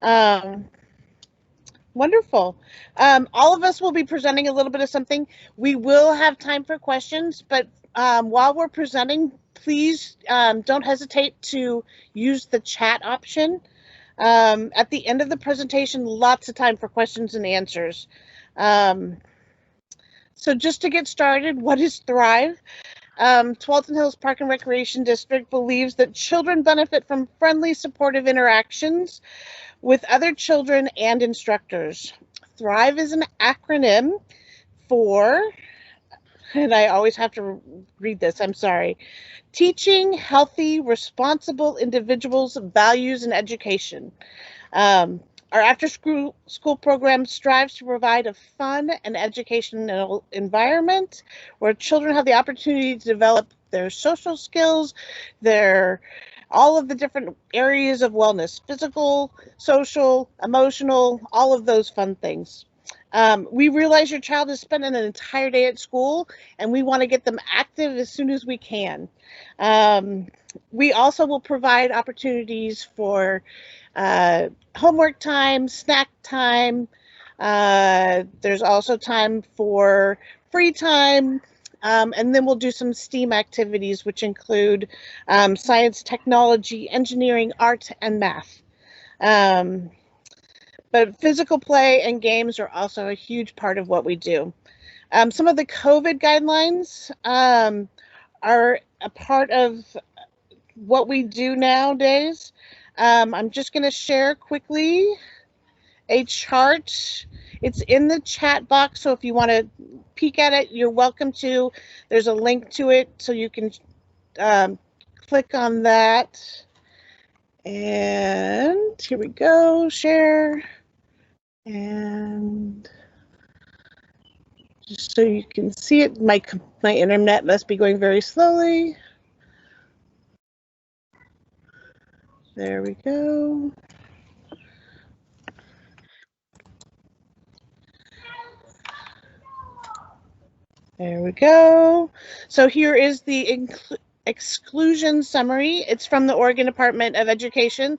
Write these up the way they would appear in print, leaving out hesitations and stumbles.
Um, Wonderful. All of us will be presenting a little bit of something. We will have time for questions, but while we're presenting, please don't hesitate to use the chat option. At the end of the presentation, lots of time for questions and answers. So just to get started, what is THRIVE? Tualatin Hills Park and Recreation District believes that children benefit from friendly, supportive interactions with other children and instructors. THRIVE is an acronym for, and I always have to read this, I'm sorry, Teaching Healthy, Responsible Individuals, Values, and Education. Our after-school program strives to provide a fun and educational environment where children have the opportunity to develop their social skills, all of the different areas of wellness, physical, social, emotional, all of those fun things. We realize your child is spending an entire day at school, and we want to get them active as soon as we can. We also will provide opportunities for homework time, snack time. There's also time for free time. And then we'll do some STEAM activities, which include science, technology, engineering, art, and math. But physical play and games are also a huge part of what we do. Some of the COVID guidelines are a part of what we do nowadays. I'm just going to share quickly a chart. It's in the chat box, so if you want to peek at it, you're welcome to. There's a link to it, so you can click on that. And here we go, share. And just so you can see it, my internet must be going very slowly. There we go. There we go. So here is the exclusion summary. It's from the Oregon Department of Education.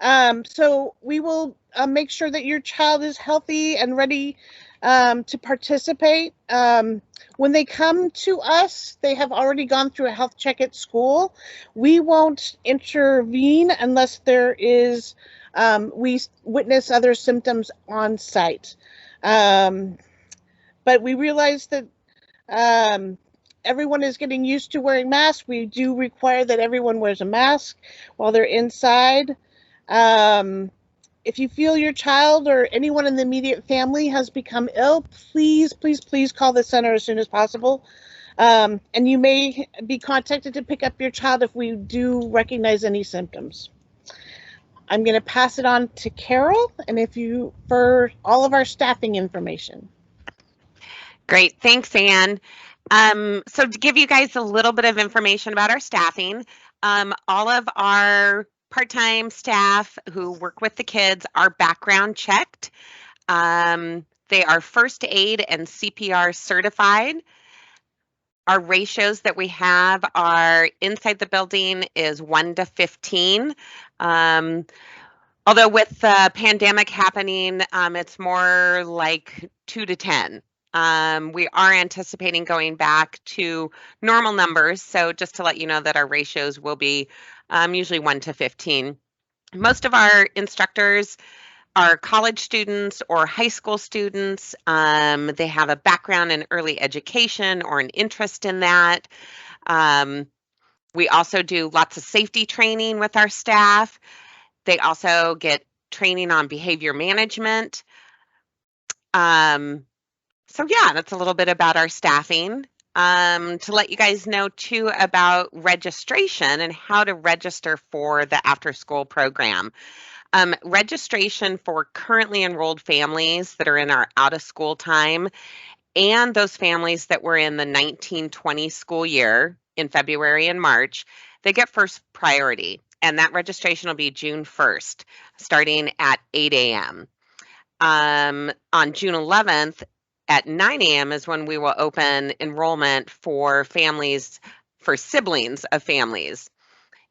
So we will make sure that your child is healthy and ready to participate. When they come to us, they have already gone through a health check at school. We won't intervene unless there is, we witness other symptoms on site. But we realize that everyone is getting used to wearing masks. We do require that everyone wears a mask while they're inside. If you feel your child or anyone in the immediate family has become ill, please, please, please call the center as soon as possible. And you may be contacted to pick up your child if we do recognize any symptoms. I'm going to pass it on to Carol, and for all of our staffing information. Great, thanks, Anne. So to give you guys a little bit of information about our staffing, all of our part-time staff who work with the kids are background checked. They are first aid and CPR certified. Our ratios that we have are inside the building is 1 to 15. Although with the pandemic happening, it's more like 2 to 10. We are anticipating going back to normal numbers, so just to let you know that our ratios will be usually 1 to 15. Most of our instructors are college students or high school students. They have a background in early education or an interest in that. We also do lots of safety training with our staff. They also get training on behavior management. So yeah, that's a little bit about our staffing. To let you guys know too about registration and how to register for the after school program. Registration for currently enrolled families that are in our out of school time and those families that were in the 1920 school year in February and March, they get first priority. And that registration will be June 1st, starting at 8 a.m. On June 11th, at 9 a.m. is when we will open enrollment for families, for siblings of families.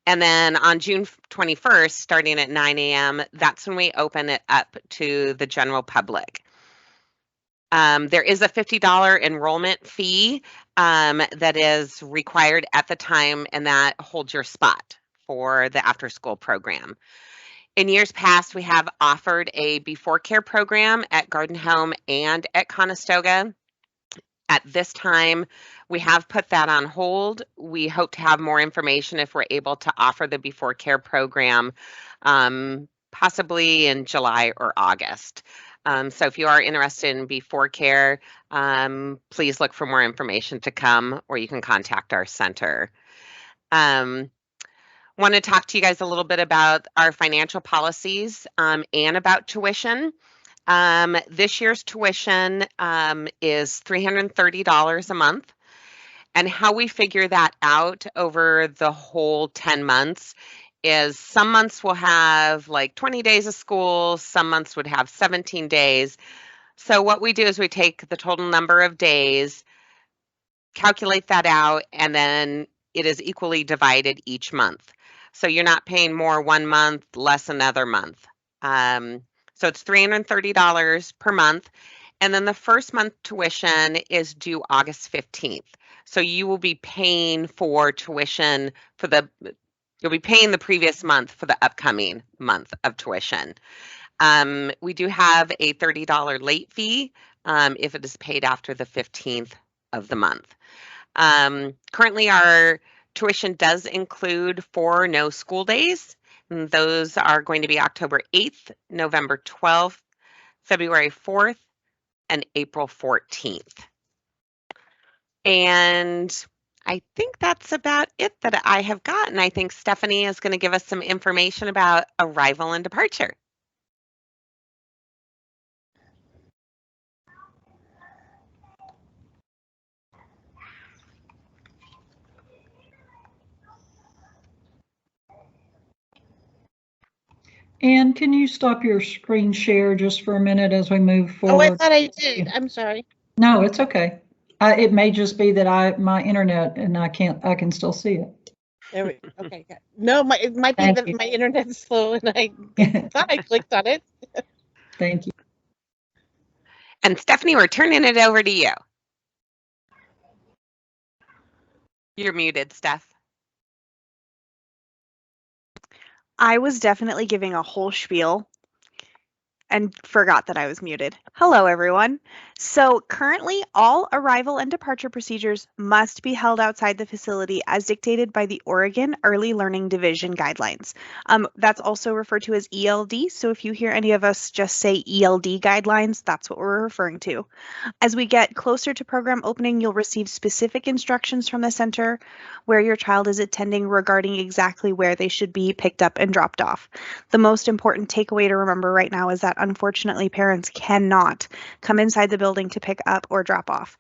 And then on June 21st, starting at 9 a.m., that's when we open it up to the general public. There is a $50 enrollment fee that is required at the time, and that holds your spot for the after school program. In years past, we have offered a before care program at Garden Home and at Conestoga. At this time, we have put that on hold. We hope to have more information if we're able to offer the before care program possibly in July or August. So if you are interested in before care, please look for more information to come, or you can contact our center. Want to talk to you guys a little bit about our financial policies and about tuition. This year's tuition is $330 a month. And how we figure that out over the whole 10 months is some months will have like 20 days of school, some months would have 17 days. So what we do is we take the total number of days, calculate that out, and then it is equally divided each month. So you're not paying more one month, less another month. So it's $330 per month. And then the first month tuition is due August 15th. So you will be paying for tuition for you'll be paying the previous month for the upcoming month of tuition. We do have a $30 late fee if it is paid after the 15th of the month. Currently, our tuition does include 4 no school days. And those are going to be October 8th, November 12th, February 4th, and April 14th. And I think that's about it that I have gotten. I think Stephanie is going to give us some information about arrival and departure. Anne, can you stop your screen share just for a minute as we move forward? Oh, I thought I did. I'm sorry. No, it's okay. It may just be that my internet and I can still see it. There we go. Okay. No, it might be that my internet's slow and I thought I clicked on it. Thank you. And Stephanie, we're turning it over to you. You're muted, Steph. I was definitely giving a whole spiel and forgot that I was muted. Hello, everyone. So currently, all arrival and departure procedures must be held outside the facility as dictated by the Oregon Early Learning Division guidelines. That's also referred to as ELD. So if you hear any of us just say ELD guidelines, that's what we're referring to. As we get closer to program opening, you'll receive specific instructions from the center where your child is attending regarding exactly where they should be picked up and dropped off. The most important takeaway to remember right now is that unfortunately parents cannot come inside the building to pick up or drop off.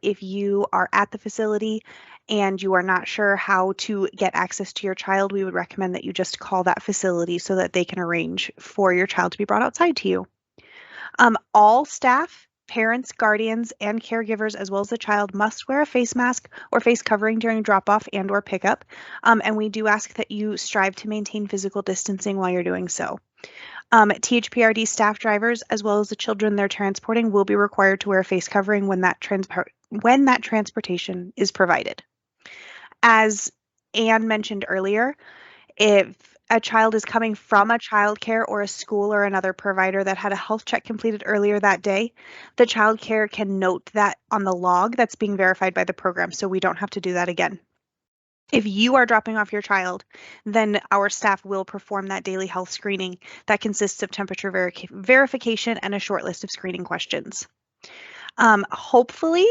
If you are at the facility and you are not sure how to get access to your child, we would recommend that you just call that facility so that they can arrange for your child to be brought outside to you. All staff, parents, guardians, and caregivers, as well as the child, must wear a face mask or face covering during drop-off and or pickup. And we do ask that you strive to maintain physical distancing while you're doing so. THPRD staff drivers, as well as the children they're transporting, will be required to wear a face covering when that transportation is provided. As Anne mentioned earlier, if a child is coming from a childcare or a school or another provider that had a health check completed earlier that day, the childcare can note that on the log that's being verified by the program, so we don't have to do that again. If you are dropping off your child, then our staff will perform that daily health screening that consists of temperature verification and a short list of screening questions. Hopefully,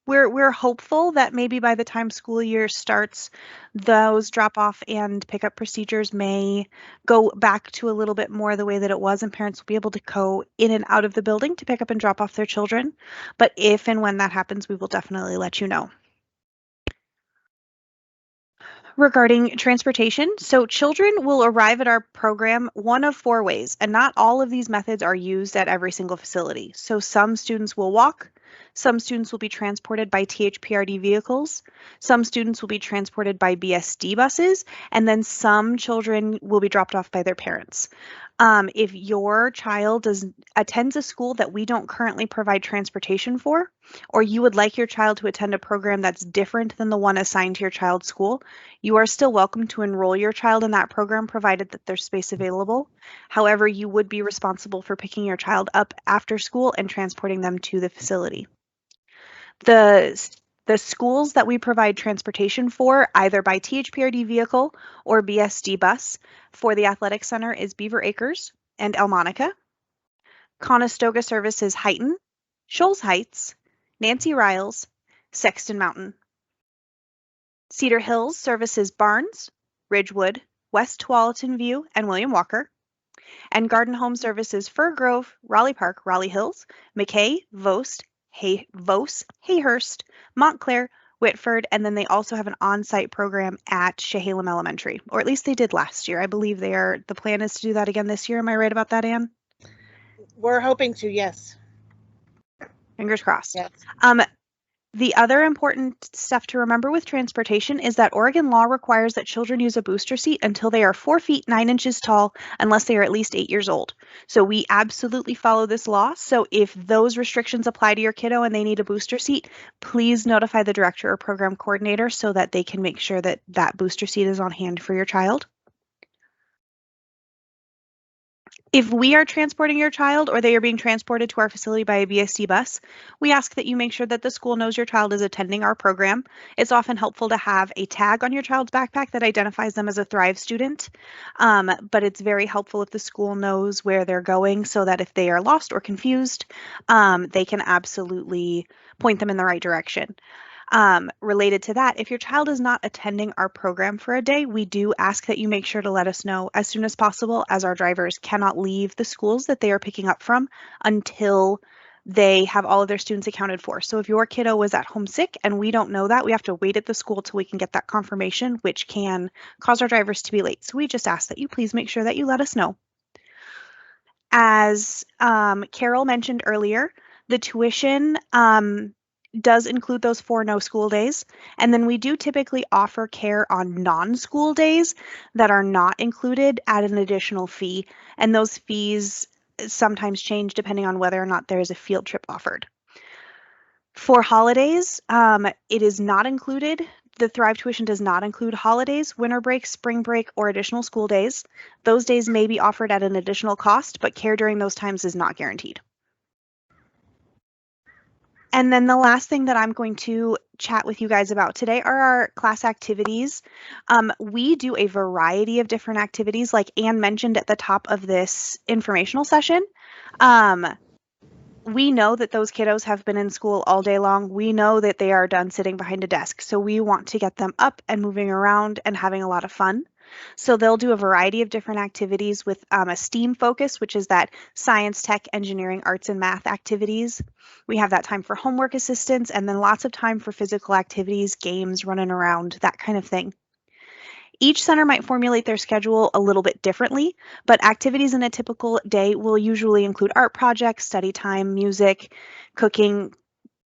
we're hopeful that maybe by the time school year starts, those drop-off and pickup procedures may go back to a little bit more the way that it was, and parents will be able to go in and out of the building to pick up and drop off their children. But if and when that happens, we will definitely let you know. Regarding transportation, so children will arrive at our program one of 4 ways, and not all of these methods are used at every single facility. So some students will walk, Some students will be transported by THPRD vehicles. Some students will be transported by BSD buses, and then some children will be dropped off by their parents. If your child attends a school that we don't currently provide transportation for, or you would like your child to attend a program that's different than the one assigned to your child's school, you are still welcome to enroll your child in that program provided that there's space available. However, you would be responsible for picking your child up after school and transporting them to the facility. The schools that we provide transportation for, either by THPRD vehicle or BSD bus, for the athletic center is Beaver Acres and El Monica. Conestoga services Heighton, Shoals Heights, Nancy Riles, Sexton Mountain. Cedar Hills services Barnes, Ridgewood, West Tualatin View, and William Walker. And Garden Home services Fir Grove, Raleigh Park, Raleigh Hills, McKay, Vost, Hayhurst, Montclair, Whitford, and then they also have an on-site program at Chehalem Elementary, or at least they did last year. I believe the plan is to do that again this year. Am I right about that, Anne? We're hoping to, yes. Fingers crossed. Yes. The other important stuff to remember with transportation is that Oregon law requires that children use a booster seat until they are 4 feet 9 inches tall, unless they are at least 8 years old. So we absolutely follow this law. So if those restrictions apply to your kiddo and they need a booster seat, please notify the director or program coordinator so that they can make sure that that booster seat is on hand for your child. If we are transporting your child or they are being transported to our facility by a BSD bus, we ask that you make sure that the school knows your child is attending our program. It's often helpful to have a tag on your child's backpack that identifies them as a THRIVE student, but it's very helpful if the school knows where they're going so that if they are lost or confused, they can absolutely point them in the right direction. Related to that, if your child is not attending our program for a day, we do ask that you make sure to let us know as soon as possible, as our drivers cannot leave the schools that they are picking up from until they have all of their students accounted for. So if your kiddo was at home sick and we don't know that, we have to wait at the school till we can get that confirmation, which can cause our drivers to be late. So we just ask that you please make sure that you let us know. As Carol mentioned earlier, the tuition does include those 4 no school days. And then we do typically offer care on non-school days that are not included at an additional fee. And those fees sometimes change depending on whether or not there is a field trip offered. For holidays, it is not included. The THRIVE tuition does not include holidays, winter break, spring break, or additional school days. Those days may be offered at an additional cost, but care during those times is not guaranteed. And then the last thing that I'm going to chat with you guys about today are our class activities. We do a variety of different activities, like Anne mentioned at the top of this informational session. We know that those kiddos have been in school all day long. We know that they are done sitting behind a desk. So we want to get them up and moving around and having a lot of fun. So they'll do a variety of different activities with a STEAM focus, which is that science, tech, engineering, arts, and math activities. We have that time for homework assistance and then lots of time for physical activities, games, running around, that kind of thing. Each center might formulate their schedule a little bit differently, but activities in a typical day will usually include art projects, study time, music, cooking,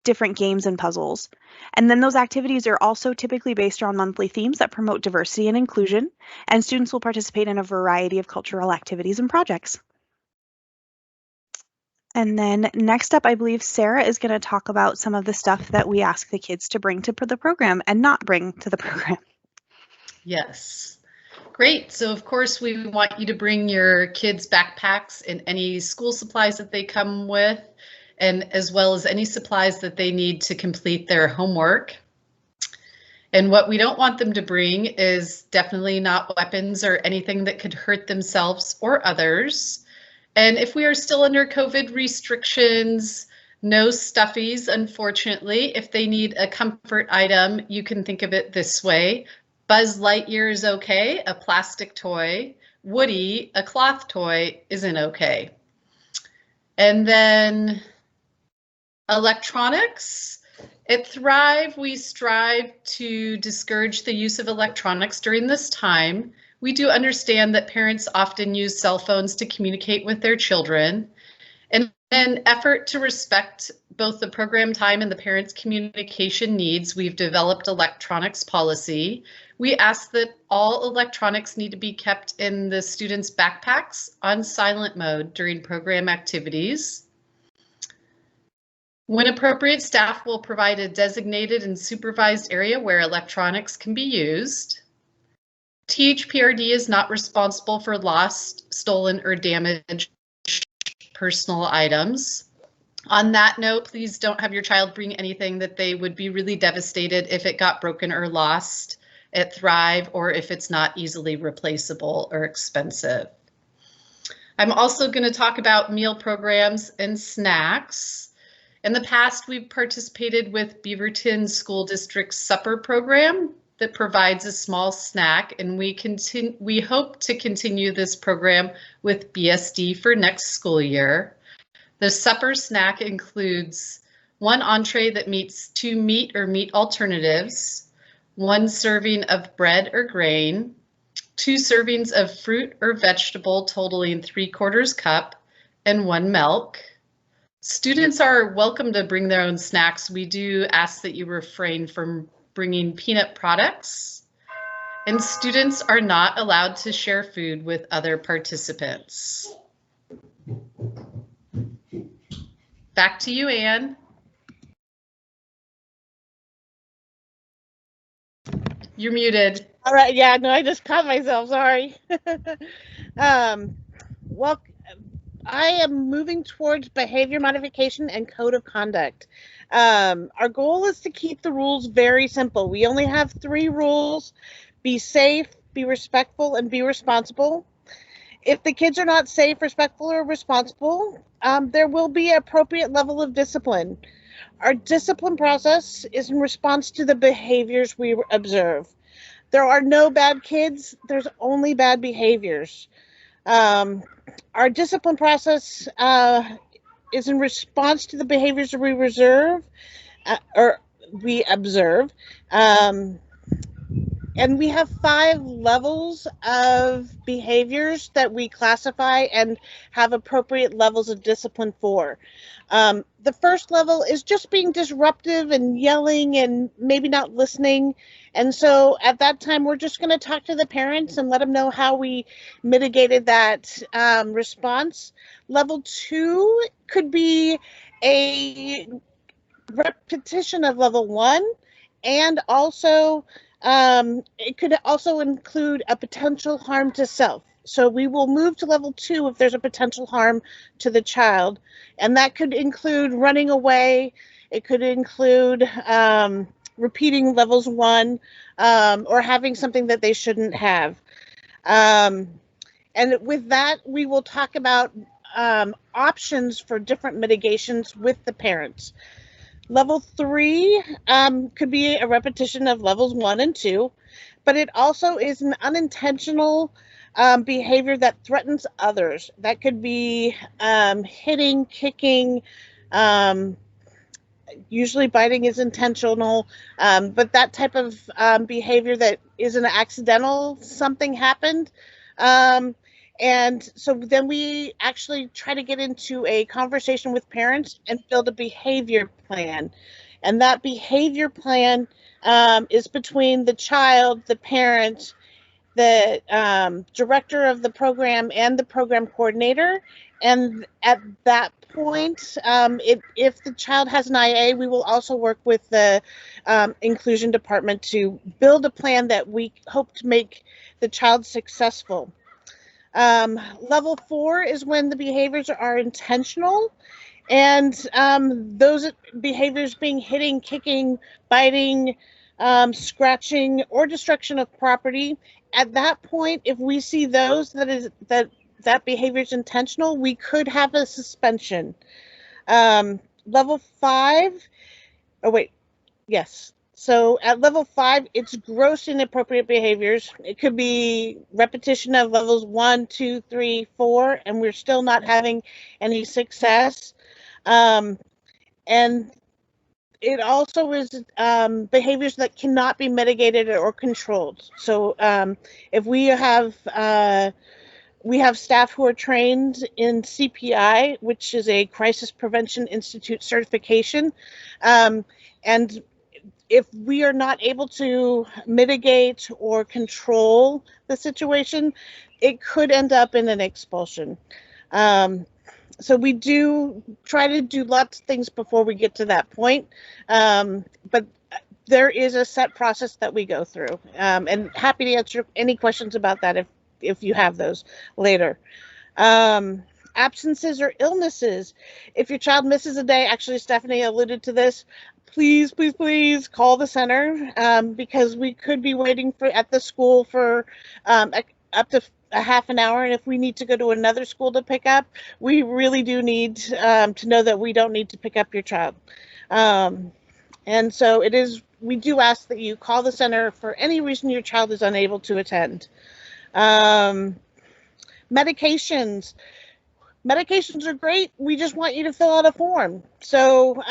different games and puzzles. And then those activities are also typically based around monthly themes that promote diversity and inclusion, and students will participate in a variety of cultural activities and projects. And then next up, I believe Sarah is going to talk about some of the stuff that we ask the kids to bring to the program and not bring to the program. Yes. Great. So of course we want you to bring your kids' backpacks and any school supplies that they come with, and as well as any supplies that they need to complete their homework. And what we don't want them to bring is definitely not weapons or anything that could hurt themselves or others. And if we are still under COVID restrictions, no stuffies, unfortunately. If they need a comfort item, you can think of it this way. Buzz Lightyear is okay, a plastic toy. Woody, a cloth toy, isn't okay. And then electronics. At THRIVE, we strive to discourage the use of electronics during this time. We do understand that parents often use cell phones to communicate with their children. And an effort to respect both the program time and the parents' communication needs, we've developed electronics policy. We ask that all electronics need to be kept in the students' backpacks on silent mode during program activities. When appropriate, staff will provide a designated and supervised area where electronics can be used. THPRD is not responsible for lost, stolen, or damaged personal items. On that note, please don't have your child bring anything that they would be really devastated if it got broken or lost at THRIVE, or if it's not easily replaceable or expensive. I'm also going to talk about meal programs and snacks. In the past, we've participated with Beaverton School District's supper program that provides a small snack, and we hope to continue this program with BSD for next school year. The supper snack includes 1 entree that meets 2 meat or meat alternatives, 1 serving of bread or grain, 2 servings of fruit or vegetable totaling 3/4 cup, and 1 milk. Students are welcome to bring their own snacks. We do ask that you refrain from bringing peanut products, and students are not allowed to share food with other participants. Back to you, Anne. You're muted. All right, yeah, no, I just caught myself, sorry. Well, I am moving towards behavior modification and code of conduct. Our goal is to keep the rules very simple. We only have 3 rules: be safe, be respectful, and be responsible. If the kids are not safe, respectful, or responsible, there will be an appropriate level of discipline. Our discipline process is in response to the behaviors we observe. There are no bad kids, there's only bad behaviors. Our discipline process is in response to the behaviors that we observe. And we have 5 levels of behaviors that we classify and have appropriate levels of discipline for. The first level is just being disruptive and yelling and maybe not listening. And so at that time, we're just going to talk to the parents and let them know how we mitigated that response. Level 2 could be a repetition of level 1, and also it could also include a potential harm to self. So we will move to level 2 if there's a potential harm to the child. And that could include running away. It could include repeating levels 1 or having something that they shouldn't have. And with that, we will talk about options for different mitigations with the parents. Level 3 could be a repetition of levels 1 and 2, but it also is an unintentional behavior that threatens others. That could be hitting, kicking, usually biting is intentional, but that type of behavior that is an accidental, something happened. And so then we actually try to get into a conversation with parents and build a behavior plan. And that behavior plan is between the child, the parent, the director of the program, and the program coordinator. And at that point, if the child has an IA, we will also work with the inclusion department to build a plan that we hope to make the child successful. Level 4 is when the behaviors are intentional, and those behaviors being hitting, kicking, biting, scratching, or destruction of property. At that point, if we see those that behavior is intentional, we could have a suspension. Level 5, yes. So at level 5, it's gross inappropriate behaviors. It could be repetition of levels 1, 2, 3, 4, and we're still not having any success. And it also is behaviors that cannot be mitigated or controlled. So if we have We have staff who are trained in CPI, which is a Crisis Prevention Institute certification. And if we are not able to mitigate or control the situation, it could end up in an expulsion. So we do try to do lots of things before we get to that point. But there is a set process that we go through. And happy to answer any questions about that if you have those later. Absences or illnesses. If your child misses a day, actually Stephanie alluded to this, please, please, please call the center, because we could be waiting at the school for up to a half an hour. And if we need to go to another school to pick up, we really do need to know that we don't need to pick up your child. And so we do ask that you call the center for any reason your child is unable to attend. Medications. Medications are great. We just want you to fill out a form. So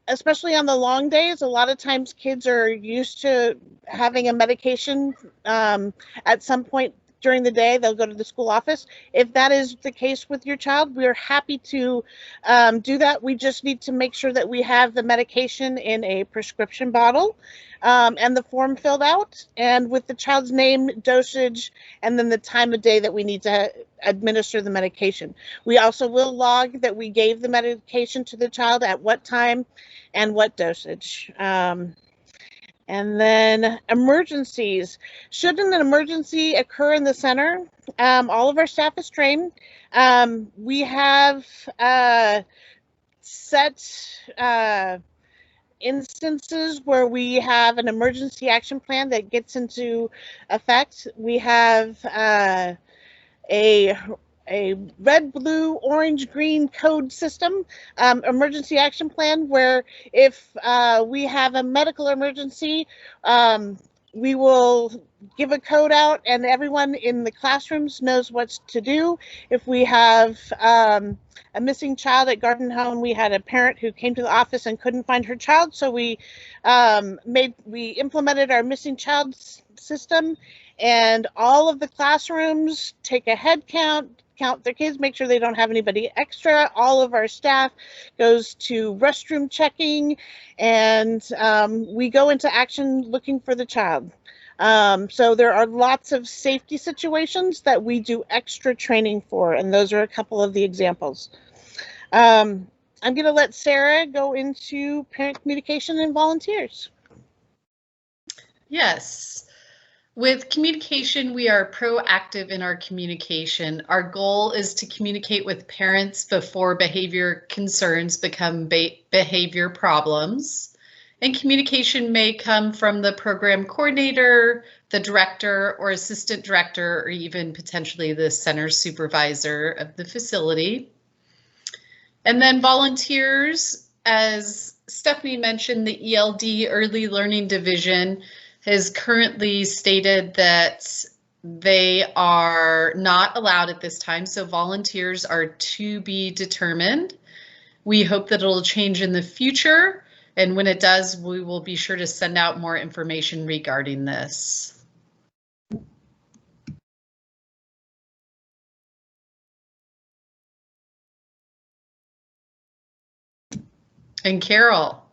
especially on the long days, a lot of times kids are used to having a medication at some point during the day. They'll go to the school office. If that is the case with your child, we're happy to do that. We just need to make sure that we have the medication in a prescription bottle and the form filled out, and with the child's name, dosage, and then the time of day that we need to administer the medication. We also will log that we gave the medication to the child at what time and what dosage. And then emergencies. Should an emergency occur in the center, all of our staff is trained. We have set instances where we have an emergency action plan that gets into effect. We have a red, blue, orange, green code system, emergency action plan, where if we have a medical emergency, we will give a code out and everyone in the classrooms knows what to do. If we have a missing child at Garden Home, we had a parent who came to the office and couldn't find her child, so we implemented our missing child system, and all of the classrooms take a head count their kids, make sure they don't have anybody extra. All of our staff goes to restroom checking, and we go into action looking for the child. So there are lots of safety situations that we do extra training for, and those are a couple of the examples. I'm going to let Sarah go into parent communication and volunteers. Yes. With communication, we are proactive in our communication. Our goal is to communicate with parents before behavior concerns become behavior problems. And communication may come from the program coordinator, the director or assistant director, or even potentially the center supervisor of the facility. And then volunteers, as Stephanie mentioned, the ELD Early Learning Division has currently stated that they are not allowed at this time, so volunteers are to be determined. We hope that it'll change in the future, and when it does, we will be sure to send out more information regarding this. And Carol.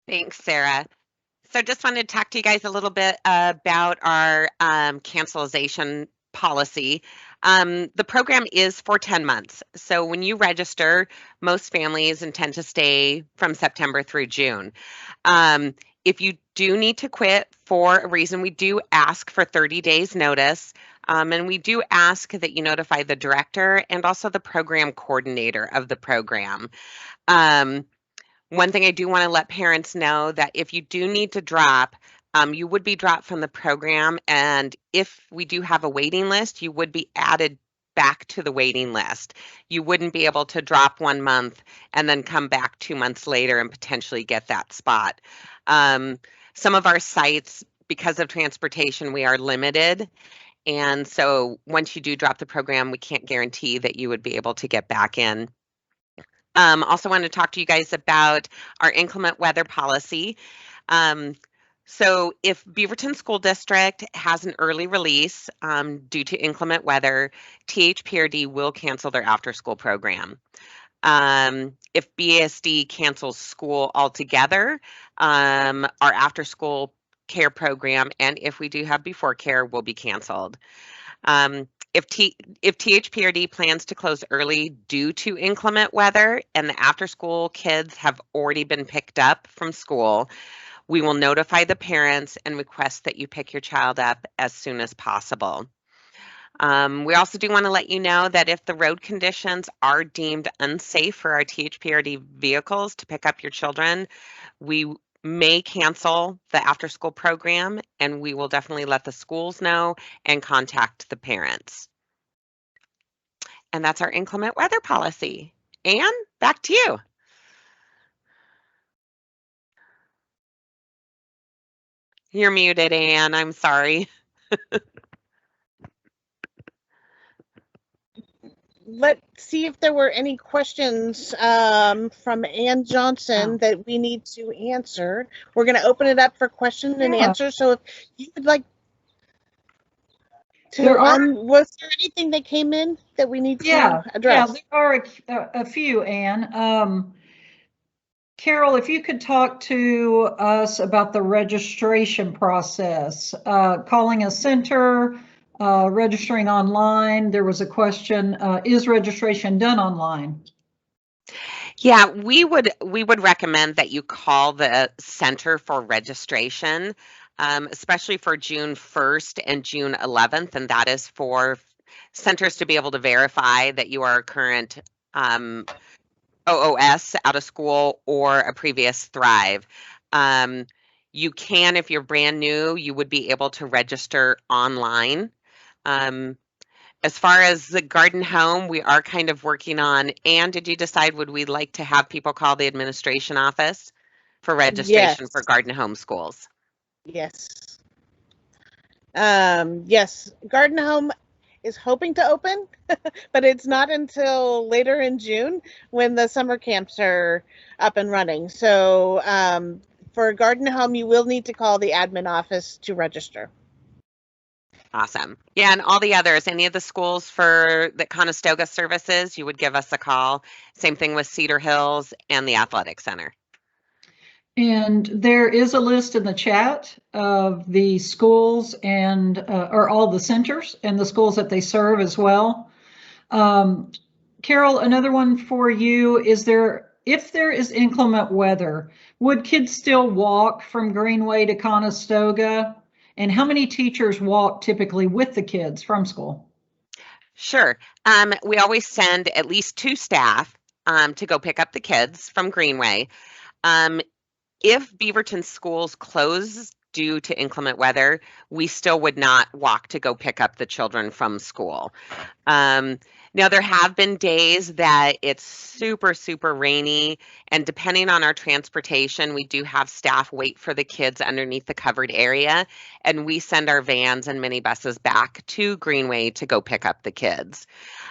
Thanks, Sarah. So just wanted to talk to you guys a little bit about our cancellation policy. The program is for 10 months. So when you register, most families intend to stay from September through June. If you do need to quit for a reason, we do ask for 30 days notice. And we do ask that you notify the director and also the program coordinator of the program. One thing I do want to let parents know that if you do need to drop, you would be dropped from the program, and if we do have a waiting list, you would be added back to the waiting list. You wouldn't be able to drop 1 month and then come back 2 months later and potentially get that spot. Some of our sites, because of transportation, we are limited, and so once you do drop the program, we can't guarantee that you would be able to get back in. Also want to talk to you guys about our inclement weather policy. So if Beaverton School District has an early release due to inclement weather, THPRD will cancel their after-school program. If BASD cancels school altogether, our after-school care program, and if we do have before care, will be canceled. If THPRD plans to close early due to inclement weather and the after-school kids have already been picked up from school, we will notify the parents and request that you pick your child up as soon as possible. We also do want to let you know that if the road conditions are deemed unsafe for our THPRD vehicles to pick up your children, we may cancel the after-school program, and we will definitely let the schools know and contact the parents. And that's our inclement weather policy. Anne, back to you. You're muted, Anne. I'm sorry. Let's see if there were any questions from Ann Johnson that we need to answer. We're going to open it up for question and answer. So if you would like to, was there anything that came in that we need to address? Yeah, there are a few, Anne. Carol, if you could talk to us about the registration process, calling a center, registering online. There was a question, is registration done online? Yeah, we would recommend that you call the center for registration, especially for June 1st and June 11th, and that is for centers to be able to verify that you are a current OOS out of school or a previous THRIVE. You can, if you're brand new, you would be able to register online. As far as the garden home, we are kind of working on, and did you decide would we like to have people call the administration office for registration for garden home schools? Yes. Yes, garden home is hoping to open, but it's not until later in June when the summer camps are up and running. So for garden home, you will need to call the admin office to register. Awesome. Yeah, and all the others, any of the schools for the Conestoga services, you would give us a call. Same thing with Cedar Hills and the Athletic Center. And there is a list in the chat of the schools and or all the centers and the schools that they serve as well. Carol, another one for you. If there is inclement weather, would kids still walk from Greenway to Conestoga? And how many teachers walk typically with the kids from school? Sure. We always send at least 2 staff to go pick up the kids from Greenway. If Beaverton schools close due to inclement weather, we still would not walk to go pick up the children from school. Now, there have been days that it's super, super rainy, and depending on our transportation, we do have staff wait for the kids underneath the covered area, and we send our vans and minibuses back to Greenway to go pick up the kids.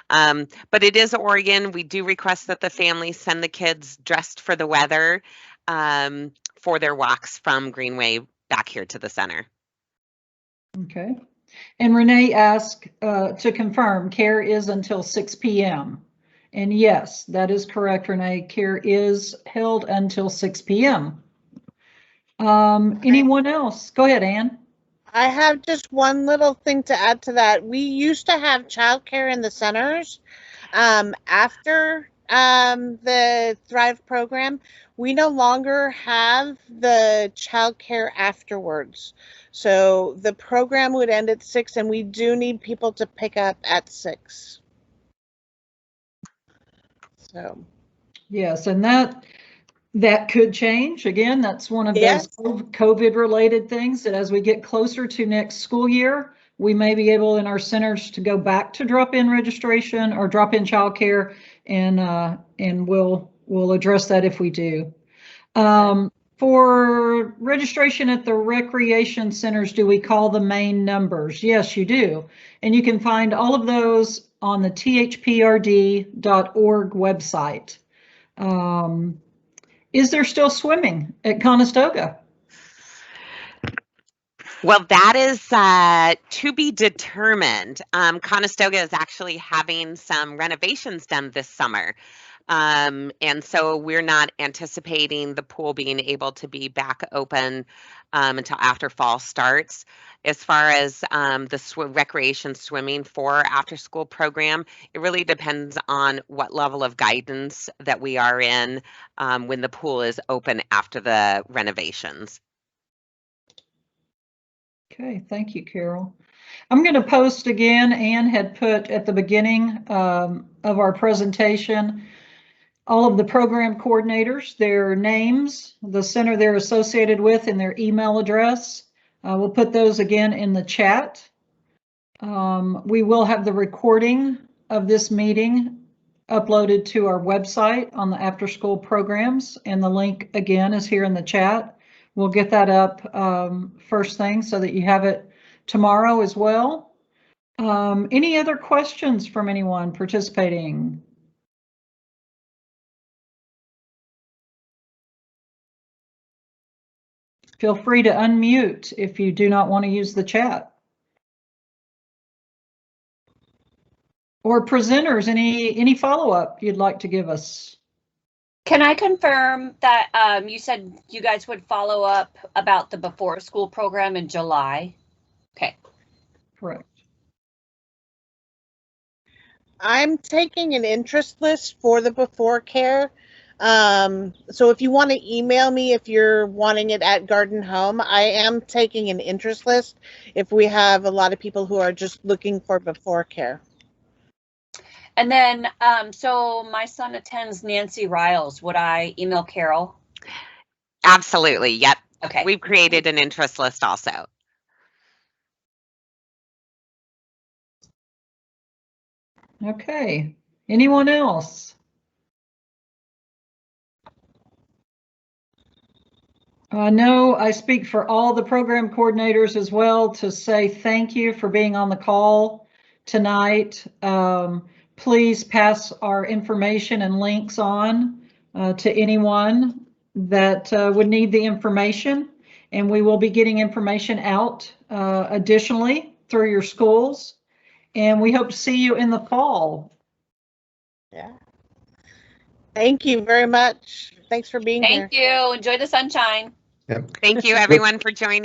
But it is Oregon. We do request that the families send the kids dressed for the weather for their walks from Greenway back here to the center. Okay. And Renee asked to confirm care is until 6 p.m. And yes, that is correct, Renee. Care is held until 6 p.m. Anyone else? Go ahead, Anne. I have just one little thing to add to that. We used to have childcare in the centers after the THRIVE program. We no longer have the childcare afterwards. So the program would end at 6, and we do need people to pick up at 6. So. Yes, and that could change. Again, that's one of those COVID-related things that as we get closer to next school year, we may be able in our centers to go back to drop-in registration or drop-in childcare, and we'll address that if we do. For registration at the recreation centers, do we call the main numbers? Yes, you do. And you can find all of those on the THPRD.org website. Is there still swimming at Conestoga? Well, that is to be determined. Conestoga is actually having some renovations done this summer. And so we're not anticipating the pool being able to be back open until after fall starts. As far as the recreation swimming for our after school program, it really depends on what level of guidance that we are in when the pool is open after the renovations. Okay, thank you, Carol. I'm going to post again. Anne had put at the beginning of our presentation all of the program coordinators, their names, the center they're associated with, and their email address. We'll put those again in the chat. We will have the recording of this meeting uploaded to our website on the after school programs, and the link again is here in the chat. We'll get that up first thing so that you have it tomorrow as well. Any other questions from anyone participating? Feel free to unmute if you do not want to use the chat. Or presenters, any follow-up you'd like to give us? Can I confirm that you said you guys would follow up about the before school program in July? Okay. Correct. I'm taking an interest list for the before care. So if you want to email me, if you're wanting it at Garden Home, I am taking an interest list if we have a lot of people who are just looking for before care. And then, so my son attends Nancy Riles. Would I email Carol? Absolutely. Yep. Okay. We've created an interest list also. Okay. Anyone else? I know I speak for all the program coordinators as well to say thank you for being on the call tonight. Please pass our information and links on to anyone that would need the information, and we will be getting information out additionally through your schools, and we hope to see you in the fall. Yeah. Thank you very much. Thanks for being here. Thank you. Enjoy the sunshine. Yep. Thank you, everyone, for joining.